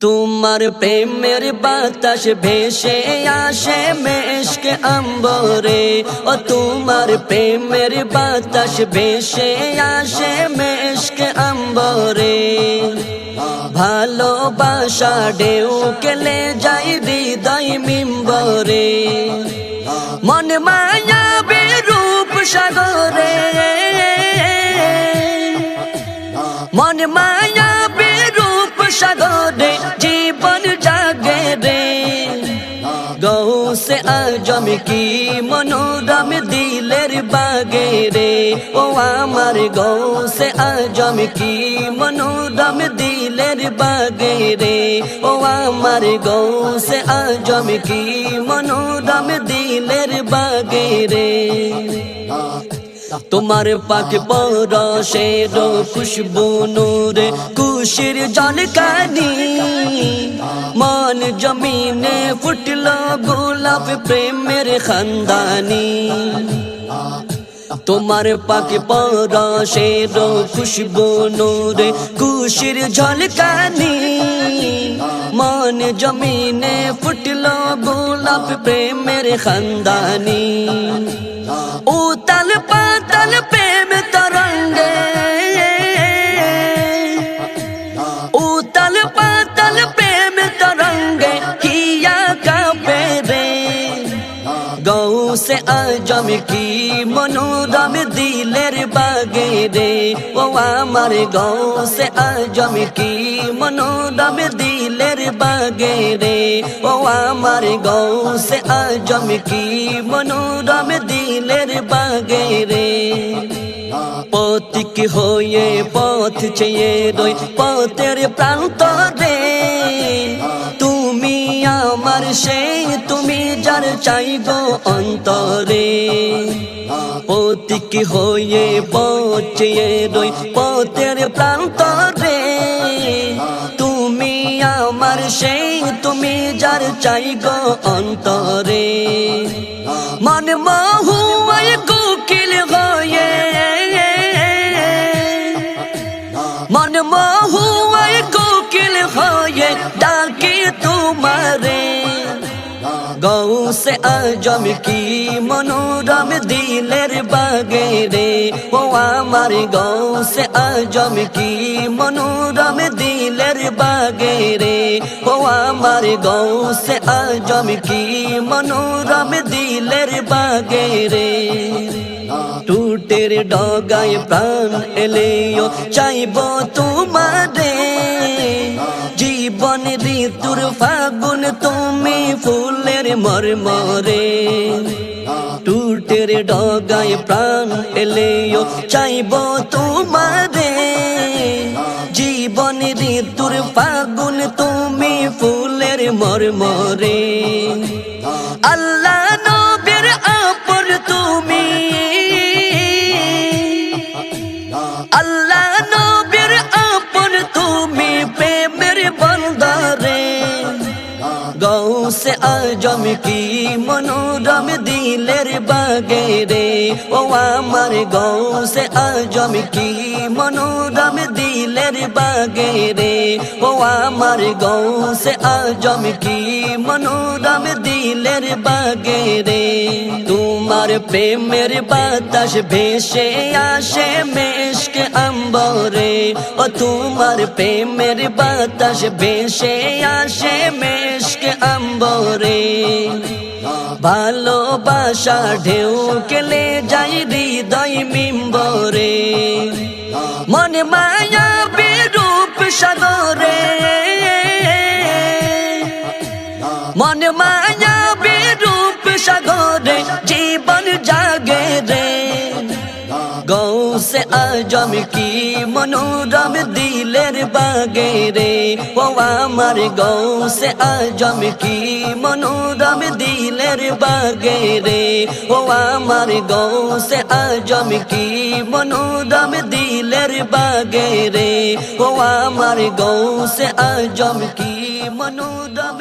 তোমার প্রেমের বাতাস ভেসে আসে মেশক আম্বরে, ও তোমার প্রেমের বাতাস ভেসে আসে মেশক আম্বরে। ভালোবাসা ঢেউ কেলে যাই হৃদয় মিম্বরে, মন মায়াবী রূপ সাগরে, মন মায়াবী রূপ সাগরে জীবন জাগে রে। গৌসে আজম কি মনোরম দিলের বাগে রে, ও আমার গৌসে আজম কি মনোরম দিলের বাগে রে, ও আমার গৌসে আজম কি মনোরম দিলের বাগে রে। তোমার পাক পরশের খুশবু নূরে খুশির ঝলকানি, মন জমিনে ফুটলো গোলাপ প্রেমের খানদানি। তোমার পাক পরশের খুশবু নূরে খুশির ঝলকানি, মন জমিনে ফুটলো গোলাপ প্রেমের খানদানি। উতাল পাতাল প্রেম তরঙ্গে, উতাল পাতাল প্রেম তরঙ্গে কিয়া কাঁপে রে। গৌসে আজম কি মনোরম দিলের বাগে রে, ও আমার গৌসে আজম কি মনোরম দিলের বাগে রে, ও আমার গৌসে আজম কি মনোরম দিলের বাগে রে। পথিক হয়ে পথ চেয়ে রই পথের প্রান্তরে, তুমি আমার সেই তুমি যার চাইগো অন্তরে। পথিক হয়ে পথ চেয়ে রই পথের প্রান্তরে, তুমি আমার সেই তুমি যার চাইগো অন্তরে। মন মহুয়ায় কোকিল হয়ে, মন মহুয়ায় কোকিল হয়ে ডাকি তোমারে। গৌসে আজম কি মনোরম দিলের বাগে রে, ও আমার গৌসে আজম কি মনোরম দিলের বাগে রে, ও আমার গৌসে আজম কি মনোরম দিলের বাগে রে। টুটের ডগায় প্রাণ এলেও চাইব তোমারে, জীবন ঋতুর ফাগুন তুমি ফুলের মরমরে। টুটের ডগায় প্রাণ এলেও চাইব তোমারে, জীবন ঋতুর ফাগুন তুমি ফুলের মরমরে। আল্লাহ নবীর আপন তুমি, আল্লাহ নবীর আপন তুমি প্রেমের বন্দরে। গৌসে আজম কি মনোরম দিলের বাগে রে, ও আমার গৌসে আজম কি মনোরম দিলের বাগে রে, ও আমার গৌসে আজম কি মনোরম দিলের বাগে রে। তোমার প্রেমের বাতাস ভেসে আসে মেশক আম্বরে, ও তোমার প্রেমের বাতাস ভেসে আসে মেশক আম্বরে। ভালোবাসা ঢেউ কেলে যাই হৃদয় মিম্বরে, মন মায়াবী রূপ সাগরে, মন মায়াবী রূপ সাগরে জীবন জাগে রে। গৌসে আজম কি মনোরম দিলের বাগে রে, ও আমার গৌসে আজম কি মনোরম দিলের বাগে রে, ও আমার গৌসে আজম কি মনোরম দিলের বাগে রে, ও আমার গৌসে আজম কি মনোরম